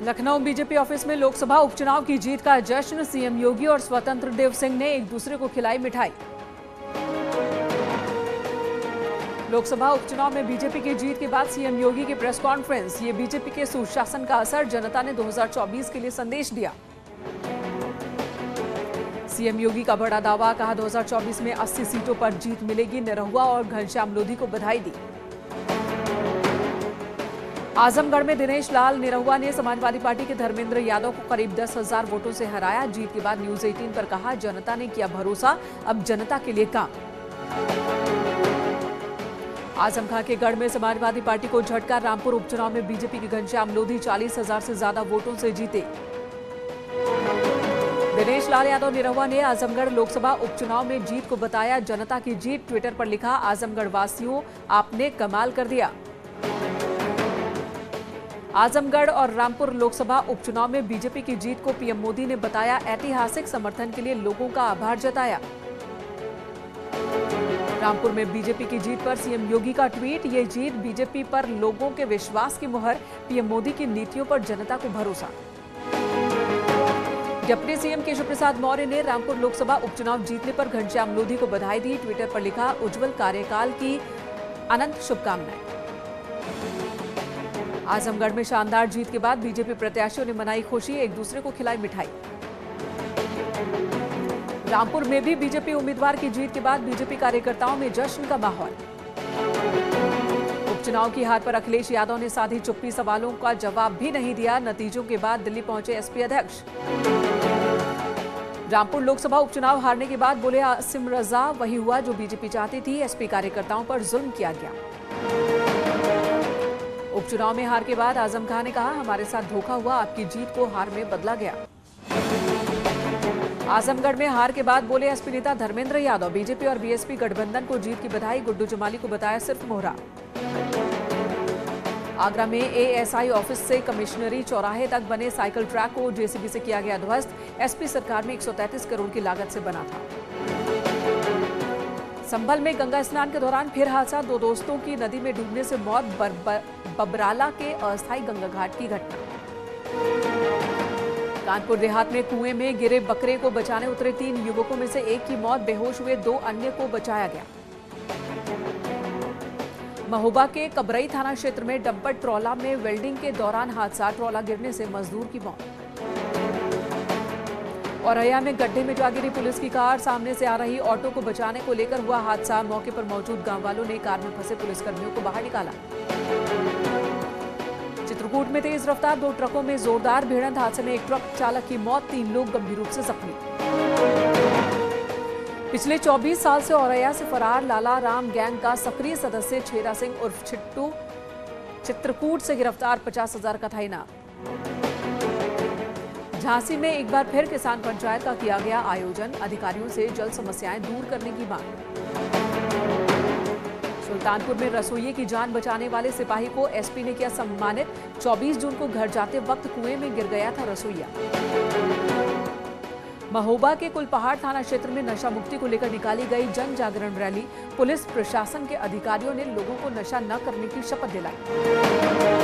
Lucknow BJP office में लोकसभा उपचुनाव की जीत का जश्न। सीएम योगी और स्वतंत्र देव सिंह ने एक दूसरे को खिलाई मिठाई। लोकसभा उपचुनाव में बीजेपी की जीत के बाद सीएम योगी की प्रेस कॉन्फ्रेंस। ये बीजेपी के सुशासन का असर, जनता ने 2024 के लिए संदेश दिया। सीएम योगी का बड़ा दावा, कहा 2024 में 80 सीटों पर जीत मिलेगी। निरहुआ और घनश्याम लोधी को बधाई दी। आजमगढ़ में दिनेश लाल निरहुआ ने समाजवादी पार्टी के धर्मेंद्र यादव को करीब 10,000 वोटों से हराया। जीत के बाद न्यूज 18 पर कहा, जनता ने किया भरोसा, अब जनता के लिए काम। आजम खां के गढ़ में समाजवादी पार्टी को झटका। रामपुर उपचुनाव में बीजेपी के घनश्याम लोधी 40,000 से ज्यादा वोटों से जीते। दिनेश लाल यादव निरहुआ ने आजमगढ़ लोकसभा उपचुनाव में जीत को बताया जनता की जीत। ट्विटर पर लिखा, आजमगढ़ वासियों आपने कमाल कर दिया। आजमगढ़ और रामपुर लोकसभा उपचुनाव में बीजेपी की जीत को पीएम मोदी ने बताया ऐतिहासिक। समर्थन के लिए लोगों का आभार जताया। रामपुर में बीजेपी की जीत पर सीएम योगी का ट्वीट, ये जीत बीजेपी पर लोगों के विश्वास की मुहर। पीएम मोदी की नीतियों पर जनता को भरोसा। डिप्टी सीएम केशव प्रसाद मौर्य ने रामपुर लोकसभा उपचुनाव जीतने पर घनश्याम लोधी को बधाई दी। ट्विटर पर लिखा, उज्जवल कार्यकाल की अनंत शुभकामनाएं। आजमगढ़ में शानदार जीत के बाद बीजेपी प्रत्याशियों ने मनाई खुशी, एक दूसरे को खिलाई मिठाई। रामपुर में भी बीजेपी उम्मीदवार की जीत के बाद बीजेपी कार्यकर्ताओं में जश्न का माहौल। उपचुनाव की हार पर अखिलेश यादव ने साधी चुप्पी, सवालों का जवाब भी नहीं दिया। नतीजों के बाद दिल्ली पहुंचे एसपी अध्यक्ष। रामपुर लोकसभा उपचुनाव हारने के बाद बोले आसिम रजा, वही हुआ जो बीजेपी चाहती थी। एसपी कार्यकर्ताओं पर जुल्म किया गया। उपचुनाव में हार के बाद आजम खां ने कहा, हमारे साथ धोखा हुआ, आपकी जीत को हार में बदला गया। आजमगढ़ में हार के बाद बोले एसपी नेता धर्मेंद्र यादव, बीजेपी और बीएसपी गठबंधन को जीत की बधाई। गुड्डू जमाली को बताया सिर्फ मोहरा। आगरा में एएसआई ऑफिस से कमिश्नरी चौराहे तक बने साइकिल ट्रैक को जेसीबी से किया गया ध्वस्त। एसपी सरकार में 133 करोड़ की लागत से बना था। संभल में गंगा स्नान के दौरान फिर हादसा, दो दोस्तों की नदी में डूबने से मौत। बबराला के अस्थायी गंगा घाट की घटना। कानपुर देहात में कुएं में गिरे बकरे को बचाने उतरे 3 युवकों में से एक की मौत, बेहोश हुए 2 अन्य को बचाया गया। महोबा के कबरई थाना क्षेत्र में डंपर ट्रॉला में वेल्डिंग के दौरान हादसा, ट्रॉला गिरने से मजदूर की मौत। औरैया में गड्ढे में जा गिरी पुलिस की कार, सामने से आ रही ऑटो को बचाने को लेकर हुआ हादसा। मौके पर मौजूद गांव वालों ने कार में फंसे पुलिसकर्मियों को बाहर निकाला। चित्रकूट में तेज रफ्तार 2 ट्रकों में जोरदार भिड़ंत, हादसे में एक ट्रक चालक की मौत, 3 लोग गंभीर रूप से जख्मी। पिछले 24 साल से औरैया से फरार लाला राम गैंग का सक्रिय सदस्य छेरा सिंह उर्फ छिट्टू चित्रकूट से गिरफ्तार, 50,000 का था इनाम। झांसी में एक बार फिर किसान पंचायत का किया गया आयोजन, अधिकारियों से जल समस्याएं दूर करने की मांग। सुल्तानपुर में रसोइये की जान बचाने वाले सिपाही को एसपी ने किया सम्मानित। 24 जून को घर जाते वक्त कुएं में गिर गया था रसोइया। महोबा के कुलपहाड़ थाना क्षेत्र में नशा मुक्ति को लेकर निकाली गई जन जागरण रैली। पुलिस प्रशासन के अधिकारियों ने लोगों को नशा न करने की शपथ दिलाई।